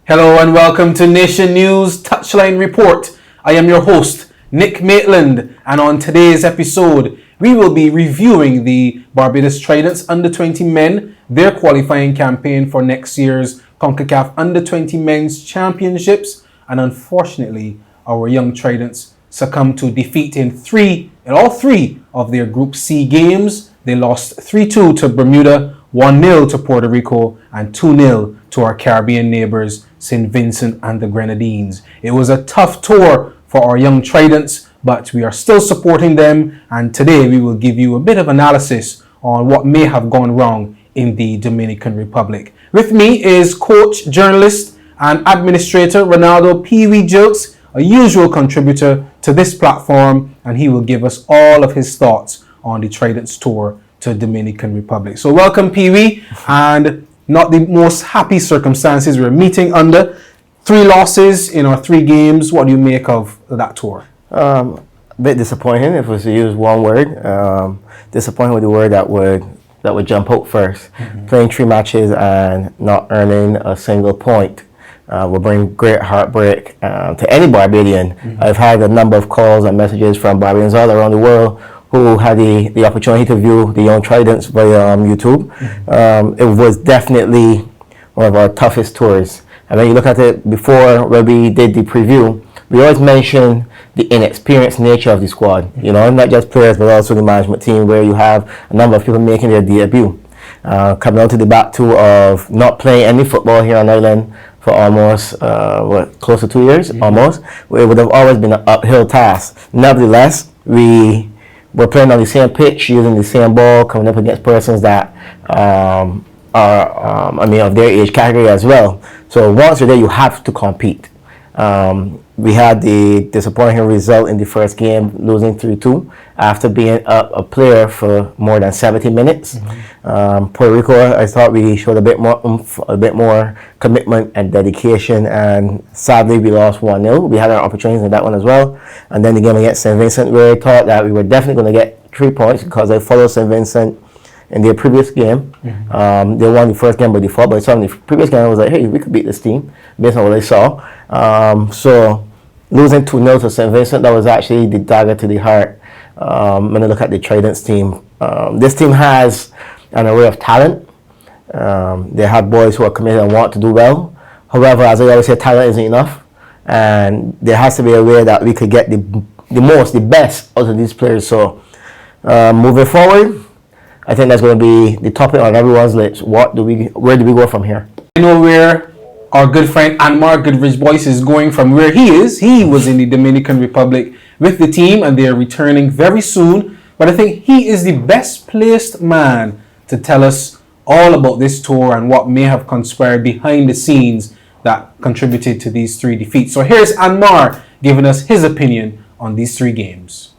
Hello and welcome to Nation News Touchline Report. I am your host, Nick Maitland, and on today's episode, we will be reviewing the Barbados Tridents Under-20 men, their qualifying campaign for next year's Concacaf Under-20 Men's Championships, and unfortunately, our young Tridents succumbed to defeat in all three of their Group C games. They lost 3-2 to Bermuda, 1-0 to Puerto Rico, and 2-0 to our Caribbean neighbors, St. Vincent and the Grenadines. It was a tough tour for our young Tridents, but we are still supporting them, and today we will give you a bit of analysis on what may have gone wrong in the Dominican Republic. With me is coach, journalist, and administrator Renaldo Gilkes, a usual contributor to this platform, and he will give us all of his thoughts on the Tridents tour to Dominican Republic. So welcome, Pee-wee, and not the most happy circumstances we're meeting under. 3 losses in our 3 games. What do you make of that tour? A bit disappointing, if it was to use one word. Disappointing with the word that would jump out first. Playing 3 matches and not earning a single point will bring great heartbreak to any Barbadian. I've had a number of calls and messages from Barbadians all around the world who had the opportunity to view the young Tridents via YouTube. It was definitely one of our toughest tours. And when you look at it before, when we did the preview, we always mentioned the inexperienced nature of the squad. You know, not just players, but also the management team, where you have a number of people making their debut. Coming out to the back two of not playing any football here on Ireland for almost, close to 2 years, almost. It would have always been an uphill task. Nevertheless, we're playing on the same pitch, using the same ball, coming up against persons that are of their age category as well. So once you're there, you have to compete. We had the disappointing result in the first game, losing 3-2 after being up a player for more than 70 minutes. Puerto Rico, I thought we showed a bit more oomph, a bit more commitment and dedication, and sadly we lost 1-0. We had our opportunities in that one as well. And then the game against St. Vincent, where I thought that we were definitely going to get 3 points because I followed St. Vincent in their previous game. They won the first game by default, but I saw in the previous game I was like, hey, we could beat this team based on what I saw. So losing 2-0 to St. Vincent, that was actually the dagger to the heart. When I look at the Tridents team, this team has an array of talent. They have boys who are committed and want to do well. However, as I always say, talent isn't enough, and there has to be a way that we could get the best out of these players. So moving forward, I think that's going to be the topic on everyone's lips. Where do we go from here? I know where our good friend Anmar Goodrich Boyce is going from where he is. He was in the Dominican Republic with the team, and they are returning very soon. But I think he is the best placed man to tell us all about this tour and what may have conspired behind the scenes that contributed to these 3 defeats. So here's Anmar giving us his opinion on these 3 games.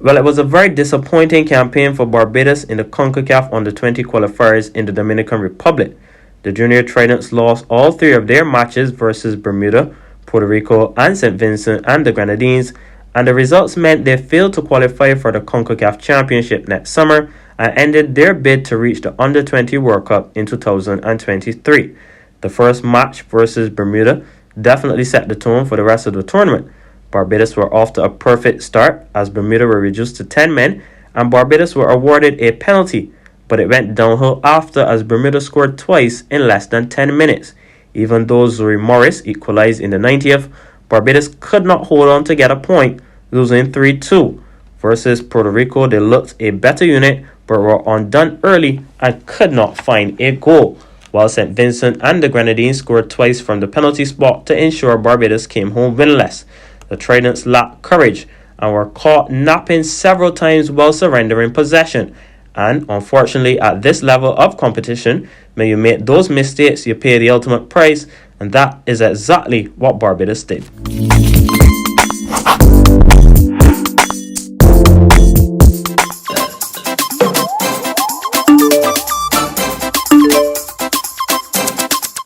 Well, it was a very disappointing campaign for Barbados in the Concacaf Under-20 Qualifiers in the Dominican Republic. The junior Tridents lost all 3 of their matches versus Bermuda, Puerto Rico, and St. Vincent and the Grenadines, and the results meant they failed to qualify for the Concacaf Championship next summer and ended their bid to reach the Under-20 World Cup in 2023. The first match versus Bermuda definitely set the tone for the rest of the tournament. Barbados were off to a perfect start as Bermuda were reduced to 10 men and Barbados were awarded a penalty, but it went downhill after as Bermuda scored twice in less than 10 minutes. Even though Zoe Morris equalized in the 90th, Barbados could not hold on to get a point, losing 3-2. Versus Puerto Rico, they looked a better unit but were undone early and could not find a goal, while St. Vincent and the Grenadines scored twice from the penalty spot to ensure Barbados came home winless. The Tridents lacked courage and were caught napping several times while surrendering possession. And unfortunately, at this level of competition, when you make those mistakes, you pay the ultimate price, and that is exactly what Barbados did.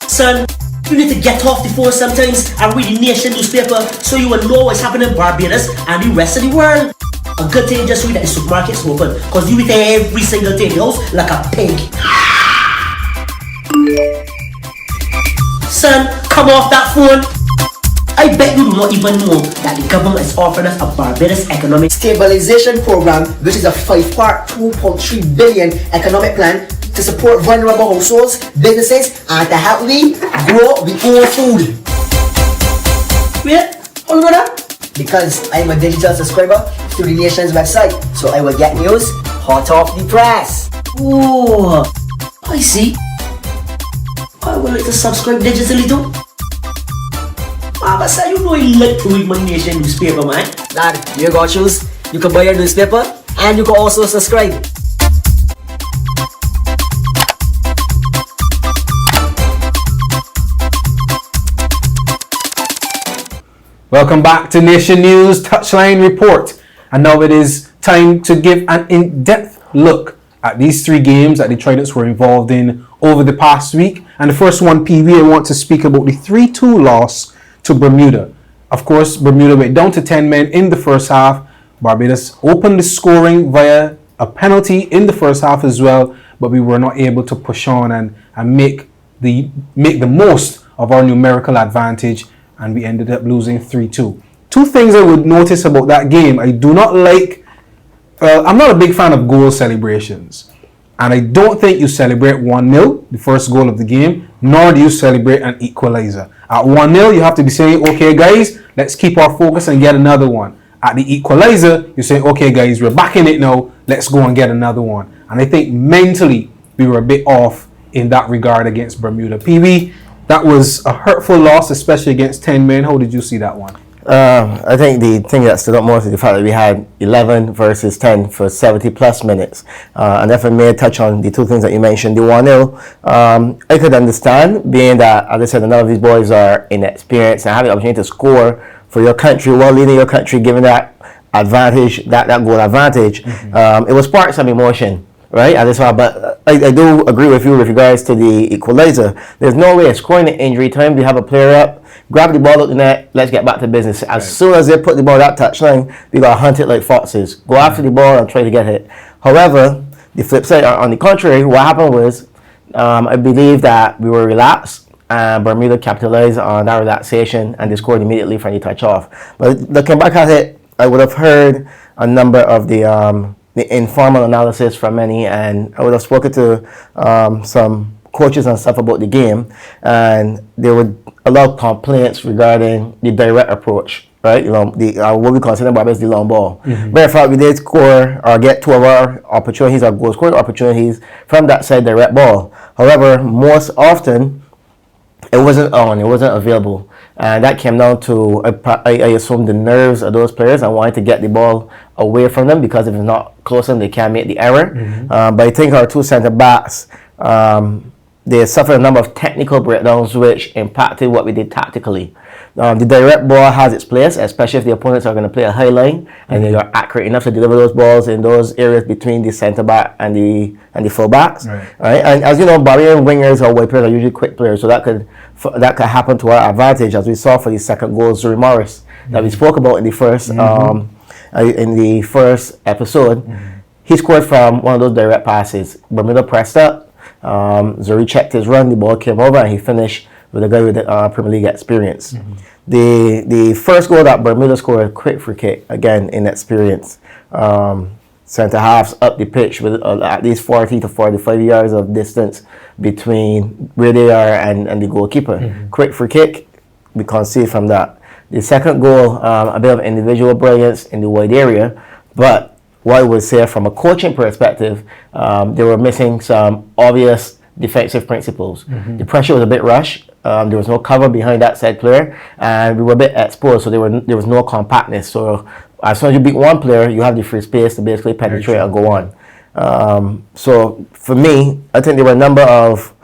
Son, you need to get off the phone sometimes and read the Nation newspaper so you will know what's happening in Barbados and the rest of the world. A good thing just read that the supermarket's open, because you eat every single day in the house like a pig. Son, come off that phone. I bet you do not even know that the government is offering us a Barbados Economic Stabilization Program, which is a 5-part, $2.3 billion economic plan to support vulnerable households, businesses, and to help we grow our own food. Wait, how you know that? Because I'm a digital subscriber to the nation's website, so I will get news hot off the press. Oh, I see. I would like to subscribe digitally too. But sir, you know you like to read my nation newspaper, man. Dad, you got choose. You can buy your newspaper and you can also subscribe. Welcome back to Nation News Touchline Report. And now it is time to give an in-depth look at these 3 games that the Tridents were involved in over the past week. And the first one, PV, I want to speak about the 3-2 loss to Bermuda. Of course, Bermuda went down to 10 men in the first half. Barbados opened the scoring via a penalty in the first half as well, but we were not able to push on and make the most of our numerical advantage, and we ended up losing 3-2. 2 things I would notice about that game. I do not like, I'm not a big fan of goal celebrations. And I don't think you celebrate 1-0, the first goal of the game, nor do you celebrate an equalizer. At 1-0, you have to be saying, okay, guys, let's keep our focus and get another one. At the equalizer, you say, okay, guys, we're back in it now. Let's go and get another one. And I think mentally, we were a bit off in that regard against Bermuda. PB, that was a hurtful loss, especially against 10 men. How did you see that one? I think the thing that stood up most is the fact that we had 11 versus 10 for 70 plus minutes. And if I may touch on the 2 things that you mentioned, the 1-0, I could understand, being that, as I said, none of these boys are inexperienced and having the opportunity to score for your country while leading your country, given that advantage, that goal advantage. It was sparked some emotion, right? And but I do agree with you with regards to the equalizer. There's no way of scoring in injury time. We have a player up, grab the ball out the net, let's get back to business. As soon as they put the ball that touchline, we got to hunt it like foxes. Go after the ball and try to get hit. However, the flip side, on the contrary, what happened was, I believe that we were relaxed, and Bermuda capitalized on that relaxation, and they scored immediately from the touch off. But looking back at it, I would have heard a number of the informal analysis from many, and I would have spoken to some coaches and stuff about the game, and there were a lot of complaints regarding the direct approach, right? What we consider Barbados the long ball. But in fact, we did score or get 2 of our opportunities, our goal scoring opportunities from that side direct ball. However, most often it wasn't on, it wasn't available, and that came down to I assume the nerves of those players and wanting to get the ball away from them, because if it's not close enough, they can't make the error. But I think our 2 centre backs, they suffered a number of technical breakdowns which impacted what we did tactically. The direct ball has its place, especially if the opponents are going to play a high line and they are accurate enough to deliver those balls in those areas between the centre back and the full backs. Right? And as you know, Barbarian wingers or wide players are usually quick players, so that could happen to our advantage, as we saw for the second goal, Zuri Morris, that we spoke about in the first episode. He scored from one of those direct passes. Bermuda pressed up. Zuri checked his run, the ball came over, and he finished with a guy with Premier League experience. The first goal that Bermuda scored, a quick free kick, again, inexperience. Centre halves up the pitch with at least 40 to 45 yards of distance between where they are and the goalkeeper. Quick free kick, we concede from that. The second goal, a bit of individual brilliance in the wide area, but what I would say from a coaching perspective, they were missing some obvious defensive principles. The pressure was a bit rushed. There was no cover behind that said player, and we were a bit exposed, so there was no compactness. So as soon as you beat one player, you have the free space to basically penetrate and go on. So for me, I think there were a number of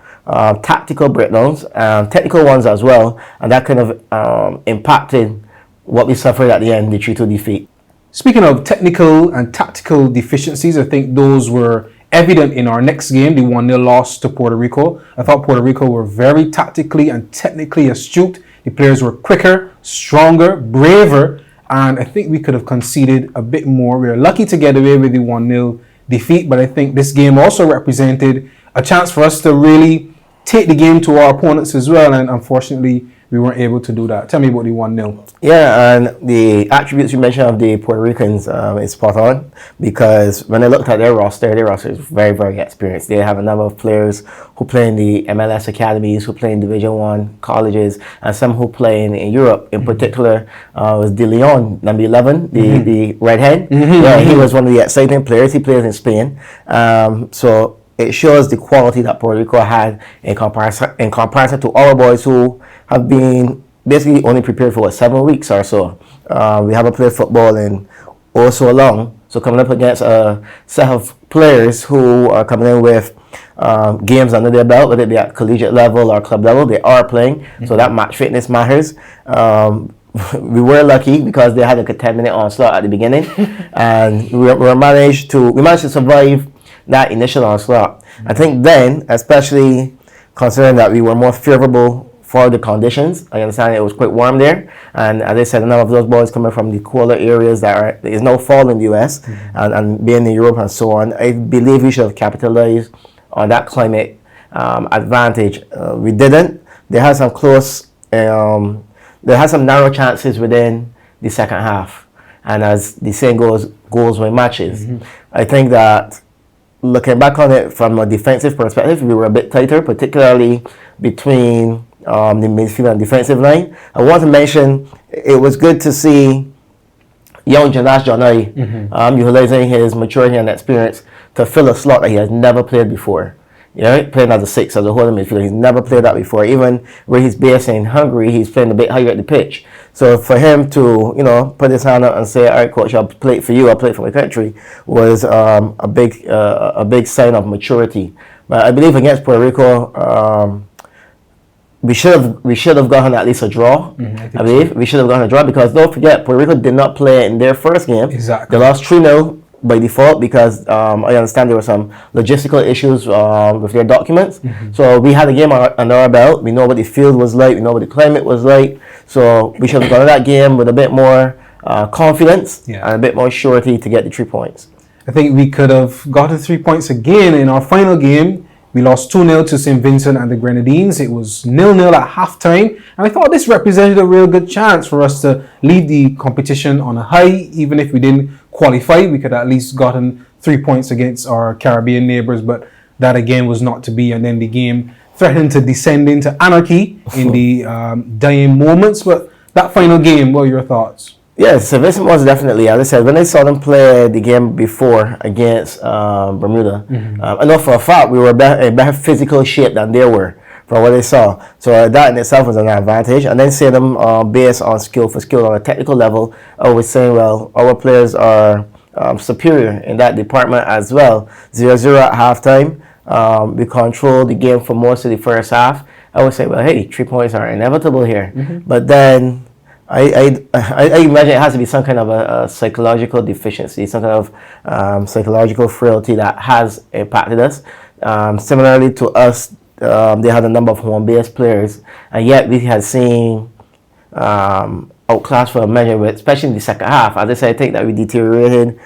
tactical breakdowns, technical ones as well, and that kind of impacted what we suffered at the end, the 3-2 defeat. Speaking of technical and tactical deficiencies, I think those were evident in our next game, the 1-0 loss to Puerto Rico. I thought Puerto Rico were very tactically and technically astute. The players were quicker, stronger, braver, and I think we could have conceded a bit more. We were lucky to get away with the 1-0 defeat, but I think this game also represented a chance for us to really take the game to our opponents as well, and unfortunately we weren't able to do that. Tell me about the 1-0. Yeah, and the attributes you mentioned of the Puerto Ricans is spot on, because when I looked at their roster is very, very experienced. They have a number of players who play in the MLS academies, who play in Division 1 colleges, and some who play in Europe. In particular, was De Leon, number 11, the redhead. Yeah, he was one of the exciting players. He plays in Spain. So it shows the quality that Puerto Rico had in comparison to our boys who have been basically only prepared for 7 weeks or so. We haven't played football in so long. So coming up against a set of players who are coming in with games under their belt, whether it be at collegiate level or club level, they are playing. So that match fitness matters. We were lucky because they had like a 10-minute onslaught at the beginning, and we managed to survive that initial onslaught. I think then, especially considering that we were more favorable for the conditions, I understand it was quite warm there, and as I said, a number of those boys coming from the cooler areas there is no fall in the US and being in Europe and so on. I believe we should have capitalized on that climate advantage. We didn't. They had some narrow chances within the second half, and as the saying goes, goals win matches. I think that looking back on it from a defensive perspective, we were a bit tighter, particularly between the midfield and defensive line. I want to mention it was good to see young Jonas Jonai utilizing his maturity and experience to fill a slot that he has never played before. Playing as a 6, as a holding midfielder, he's never played that before. Even where he's based in Hungary, he's playing a bit higher at the pitch. So for him to, put his hand up and say, "All right, coach, I'll play it for you. I'll play it for my country," was a big sign of maturity. But I believe against Puerto Rico, we should have gotten at least a draw. I believe we should have gotten a draw, because don't forget, Puerto Rico did not play in their first game. Exactly. They lost 3-0 by default because I understand there were some logistical issues with their documents. So we had a game under our belt. We know what the field was like. We know what the climate was like. So we should have gone to that game with a bit more confidence and a bit more surety to get the 3 points. I think we could have gotten 3 points again in our final game. We lost 2-0 to St. Vincent and the Grenadines. It was 0-0 at halftime. And I thought this represented a real good chance for us to leave the competition on a high. Even if we didn't qualify, we could at least gotten 3 points against our Caribbean neighbors. But that again was not to be. And then the game threatened to descend into anarchy in the dying moments. But that final game, what are your thoughts? Yes, St. Vincent was definitely, as I said, when I saw them play the game before against Bermuda, I know for a fact we were in better physical shape than they were from what I saw. So that in itself was an advantage. And then see them based on skill for skill on a technical level, I was saying, well, our players are superior in that department as well. 0-0 at halftime. We controlled the game for most of the first half. I would say, well, hey, 3 points are inevitable here. But then I imagine it has to be some kind of a psychological deficiency, some kind of psychological frailty that has impacted us. Similarly to us, they had a number of home-based players, and yet we had seen outclassed for a measure, especially in the second half. As I said, I think that we deteriorated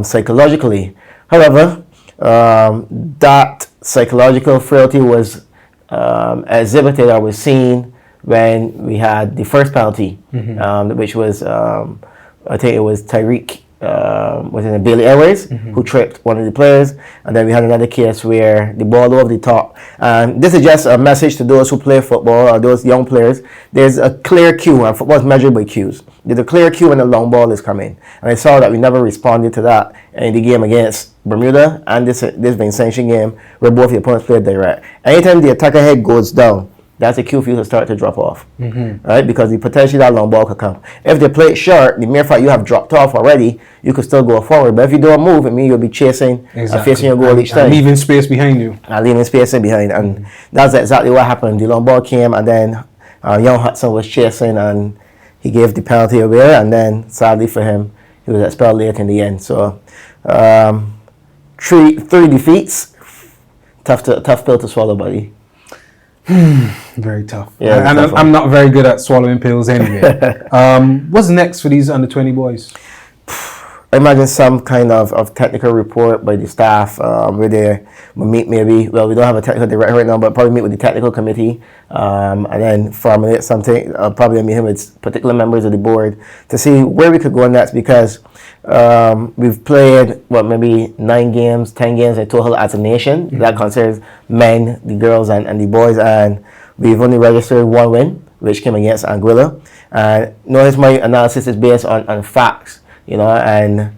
psychologically. However, that psychological frailty was exhibited or was seen when we had the first penalty, which was, I think it was Tyreek within the Bailey Airways who tripped one of the players, and then we had another case where the ball over the top. This is just a message to those who play football or those young players. There's a clear cue, and football is measured by cues. There's a clear cue when the long ball is coming, and I saw that we never responded to that in the game against Bermuda and this Vincentian game where both the opponents played direct. Anytime the attacker head goes down, that's a cue for you to start to drop off, right? Because the potentially that long ball could come. If they play it short, the mere fact you have dropped off already, you could still go forward. But if you don't move, it means you'll be chasing and facing your goal each time. Leaving space behind you. Leaving space in behind. And that's exactly what happened. The long ball came, and then young Hudson was chasing, and he gave the penalty away. And then, sadly for him, he was expelled late in the end. So, three defeats. Tough pill to swallow, buddy. Very tough. Yeah, and I'm not very good at swallowing pills anyway. What's next for these under-20 boys? I imagine some kind of technical report by the staff where they will meet maybe, well, we don't have a technical director right now, but probably meet with the technical committee and then formulate something, probably a meeting with particular members of the board to see where we could go next, because we've played, maybe 9 games, 10 games in total as a nation. Mm-hmm. That concerns men, the girls, and the boys, and we've only registered 1 win, which came against Anguilla. And notice my analysis is based on facts, and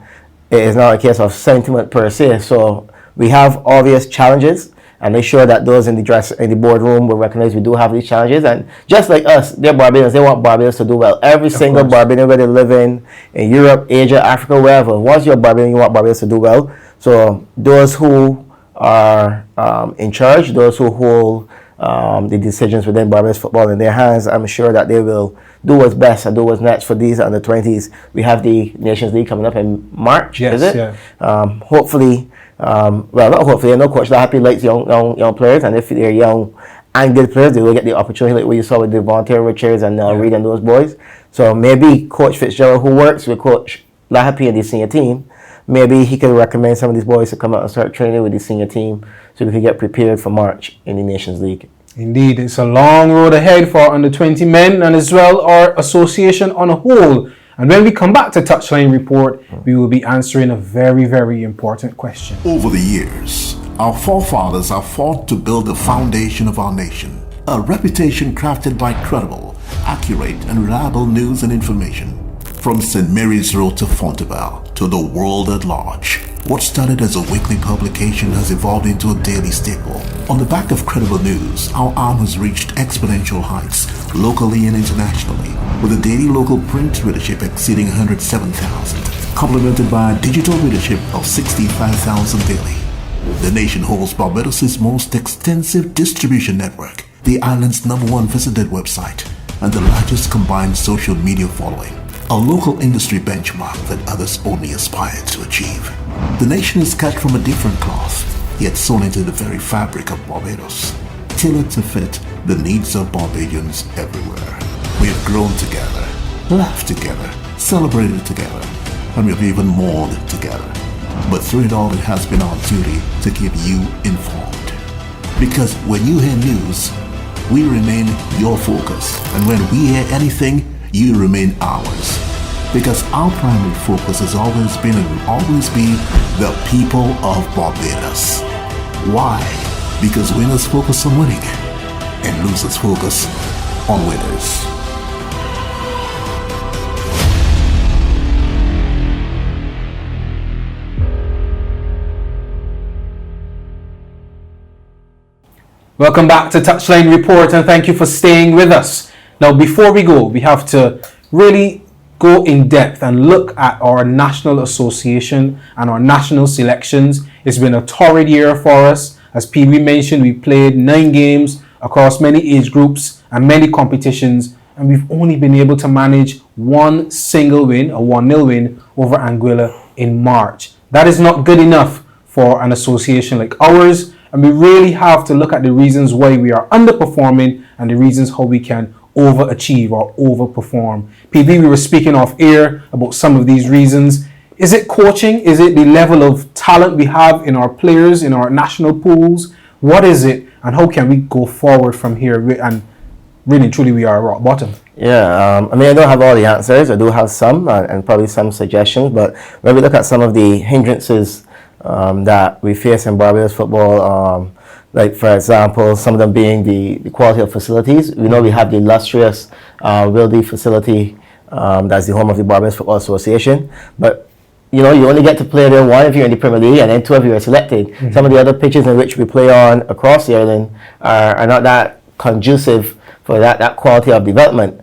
it is not a case of sentiment per se. So we have obvious challenges, and make sure that those in the boardroom will recognize we do have these challenges. And just like us, they're Barbadians. They want Barbados to do well. Every single Barbadian, whether they live in Europe, Asia, Africa, wherever, once you're Barbadian, you want Barbados to do well. So those who are in charge, those who hold the decisions within Barbados football in their hands, I'm sure that they will do what's best and do what's next for these under-20s. We have the Nations League coming up in March, is it? Yeah. Hopefully, not hopefully, I know Coach Lahapi likes young players, and if they're young and good players, they will get the opportunity, like what you saw with Devontae Richards and Reed and those boys. So maybe Coach Fitzgerald, who works with Coach Lahapi and the senior team, maybe he could recommend some of these boys to come out and start training with the senior team so we can get prepared for March in the Nations League. Indeed, it's a long road ahead for under-20 men and as well our association on a whole. And when we come back to Touchline Report, we will be answering a very, very important question. Over the years, our forefathers have fought to build the foundation of our nation, a reputation crafted by credible, accurate, and reliable news and information. From St. Mary's Road to Fontebelle to the world at large, what started as a weekly publication has evolved into a daily staple. On the back of credible news, our arm has reached exponential heights, locally and internationally, with a daily local print readership exceeding 107,000, complemented by a digital readership of 65,000 daily. The nation holds Barbados' most extensive distribution network, the island's #1 visited website, and the largest combined social media following. A local industry benchmark that others only aspire to achieve. The nation is cut from a different cloth, yet sewn into the very fabric of Barbados, tailored to fit the needs of Barbadians everywhere. We have grown together, laughed together, celebrated together, and we have even mourned together. But through it all, it has been our duty to keep you informed. Because when you hear news, we remain your focus, and when we hear anything, you remain ours. Because our primary focus has always been and will always be the people of Barbados. Why? Because winners focus on winning and losers focus on winners. Welcome back to Touchline Report, and thank you for staying with us. Now, before we go, we have to really go in depth and look at our national association and our national selections. It's been a torrid year for us. As PB mentioned, we played 9 games across many age groups and many competitions, and we've only been able to manage 1 single win, a 1-0 win over Anguilla in March. That is not good enough for an association like ours, and we really have to look at the reasons why we are underperforming and the reasons how we can overachieve or overperform. PB, we were speaking off air about some of these reasons. Is it coaching? Is it the level of talent we have in our players, in our national pools? What is it, and how can we go forward from here? And really and truly, we are at rock bottom. Yeah, I don't have all the answers. I do have some and probably some suggestions, but when we look at some of the hindrances that we face in Barbados football, like for example, some of them being the quality of facilities. We know we have the illustrious Wildy facility that's the home of the Barbados Football Association, but you only get to play there 1 if you're in the Premier League, and then 2 if you're selected. Mm-hmm. Some of the other pitches in which we play on across the island are not that conducive for that quality of development.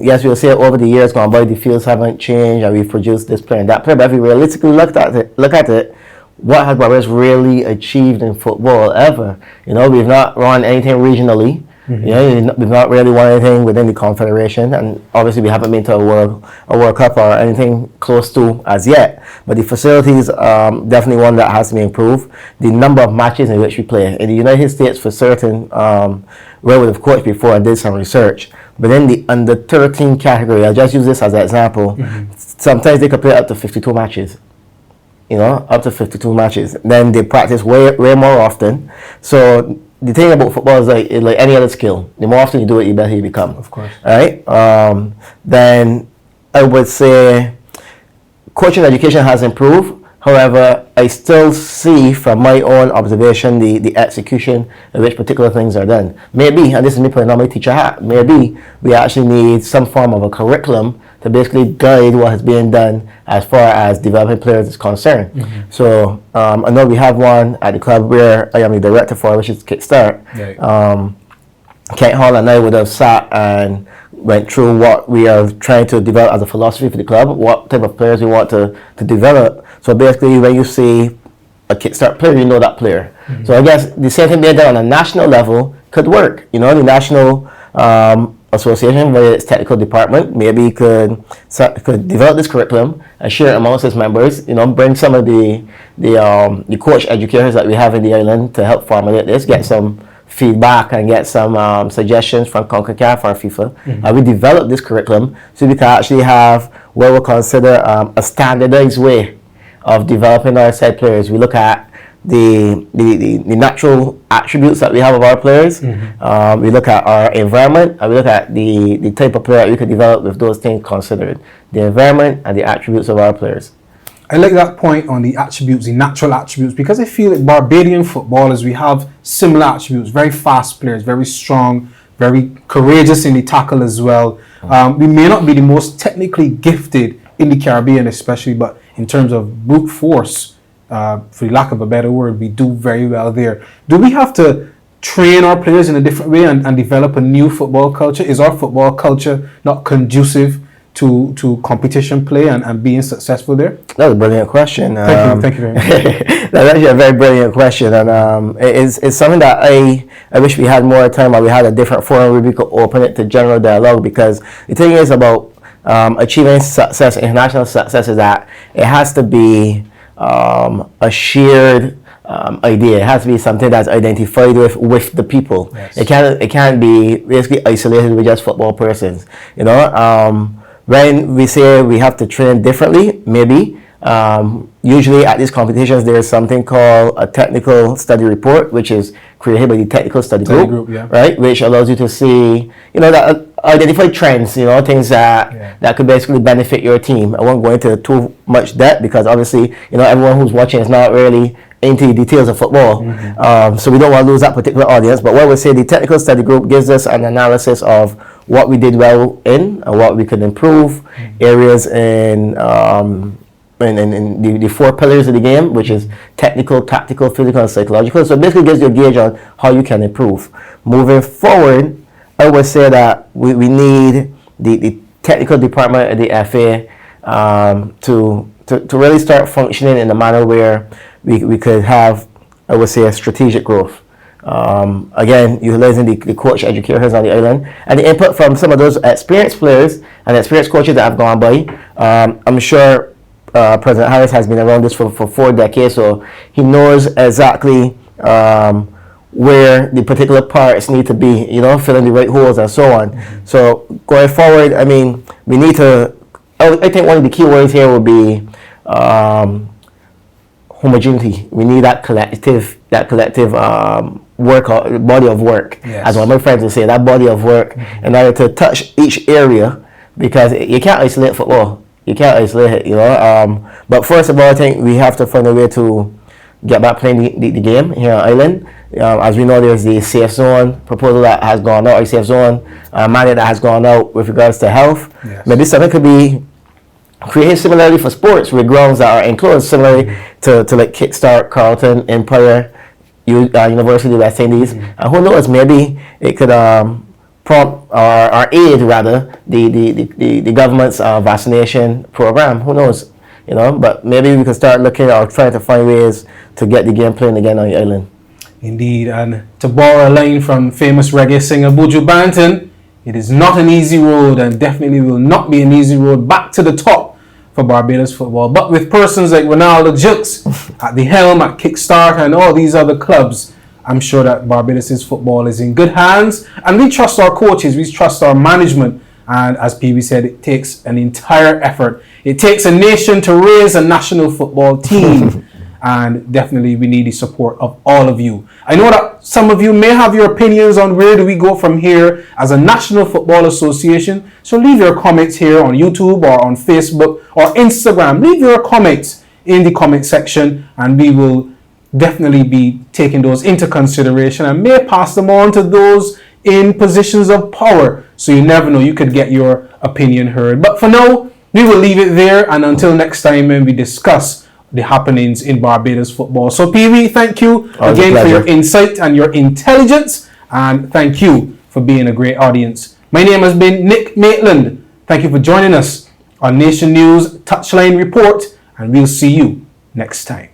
Yes, we'll say over the years gone by, the fields haven't changed and we've produced this player and that player, but if we realistically look at it, what has Barbados really achieved in football ever? We've not run anything regionally. Mm-hmm. We've not really won anything within the Confederation, and obviously we haven't been to a World Cup or anything close to as yet. But the facilities, definitely one that has to be improved. The number of matches in which we play in the United States, for certain, where we have coached before and did some research. But in the under-13 category, I'll just use this as an example. Mm-hmm. sometimes they could play up to 52 matches. Up to 52 matches. Then they practice way more often. So the thing about football is like any other skill. The more often you do it, the better you become. Of course. Right? Then I would say coaching education has improved. However, I still see from my own observation the execution in which particular things are done. Maybe, and this is me putting on my teacher hat, maybe we actually need some form of a curriculum to basically guide what is being done as far as developing players is concerned. Mm-hmm. So I know we have one at the club where I am the director for, which is Kickstart. Right. Kent Hall and I would have sat and went through what we are trying to develop as a philosophy for the club, what type of players we want to develop. So basically, when you see a Kickstart player, you know that player. Mm-hmm. So I guess the same thing being done on a national level could work. The national association, via its technical department, maybe could develop this curriculum and share it amongst its members. Bring some of the coach educators that we have in the island to help formulate this, get some feedback and get some suggestions from Concacaf or FIFA. Mm-hmm. And we develop this curriculum so we can actually have what we'll consider a standardized way of developing our side players. We look at the natural attributes that we have of our players. Mm-hmm. We look at our environment, and we look at the type of player that we could develop with those things considered. The environment and the attributes of our players. I like that point on the attributes, the natural attributes, because I feel like Barbadian footballers, we have similar attributes, very fast players, very strong, very courageous in the tackle as well. We may not be the most technically gifted in the Caribbean especially, but in terms of brute force, for the lack of a better word, we do very well there. Do we have to train our players in a different way and develop a new football culture? Is our football culture not conducive to competition play and being successful there? That's a brilliant question. Thank you very much. That's actually a very brilliant question, and it's something that I wish we had more time, or we had a different forum where we could open it to general dialogue, because the thing is about achieving success, international success, is that it has to be a shared idea. It has to be something that's identified with the people. Yes. It can't be basically isolated with just football persons. When we say we have to train differently, maybe usually at these competitions there is something called a technical study report, which is created by the technical study group, yeah. Right? Which allows you to see, that identify trends, things that could basically benefit your team. I won't go into too much depth because obviously, everyone who's watching is not really into the details of football. Mm-hmm. So we don't want to lose that particular audience. But what we say, the technical study group gives us an analysis of what we did well in and what we could improve, areas in the four pillars of the game, which is technical, tactical, physical, and psychological. So it basically gives you a gauge on how you can improve. Moving forward, I would say that we need the technical department of the FA to really start functioning in a manner where we could have, I would say, a strategic growth. Again, utilizing the coach educators on the island and the input from some of those experienced players and experienced coaches that have gone by. I'm sure President Harris has been around this for 4 decades, so he knows exactly where the particular parts need to be, filling the right holes and so on. Mm-hmm. So going forward, we need to, I think one of the key words here will be homogeneity. We need that collective work, body of work, yes. As one of my friends would say, that body of work, mm-hmm. in order to touch each area, because you can't isolate football. You can't isolate it, but first of all, I think we have to find a way to get back playing the game here on island. As we know, there's the safe zone proposal that has gone out, or safe zone mandate that has gone out with regards to health. Yes. Maybe something could be created similarly for sports with grounds that are enclosed, similarly mm-hmm. to like Kickstart, Carlton, Empire, University of West Indies. Mm-hmm. And who knows, maybe it could prompt or aid rather the government's vaccination program. Who knows, but maybe we could start looking or trying to find ways to get the game playing again on the island. Indeed, and to borrow a line from famous reggae singer Buju Banton, it is not an easy road, and definitely will not be an easy road back to the top for Barbados football. But with persons like Renaldo, Gilkes at the helm, at Kickstart, and all these other clubs, I'm sure that Barbados' football is in good hands, and we trust our coaches, we trust our management, And as PB said, it takes an entire effort. It takes a nation to raise a national football team. And definitely we need the support of all of you. I know that some of you may have your opinions on where do we go from here as a National Football Association. So leave your comments here on YouTube or on Facebook or Instagram. Leave your comments in the comment section and we will definitely be taking those into consideration and may pass them on to those in positions of power. So you never know, you could get your opinion heard. But for now, we will leave it there, and until next time when we discuss the happenings in Barbados football. So Pee-wee, thank you again for your insight and your intelligence, and thank you for being a great audience. My name has been Nick Maitland. Thank you for joining us on Nation News Touchline Report, and we'll see you next time.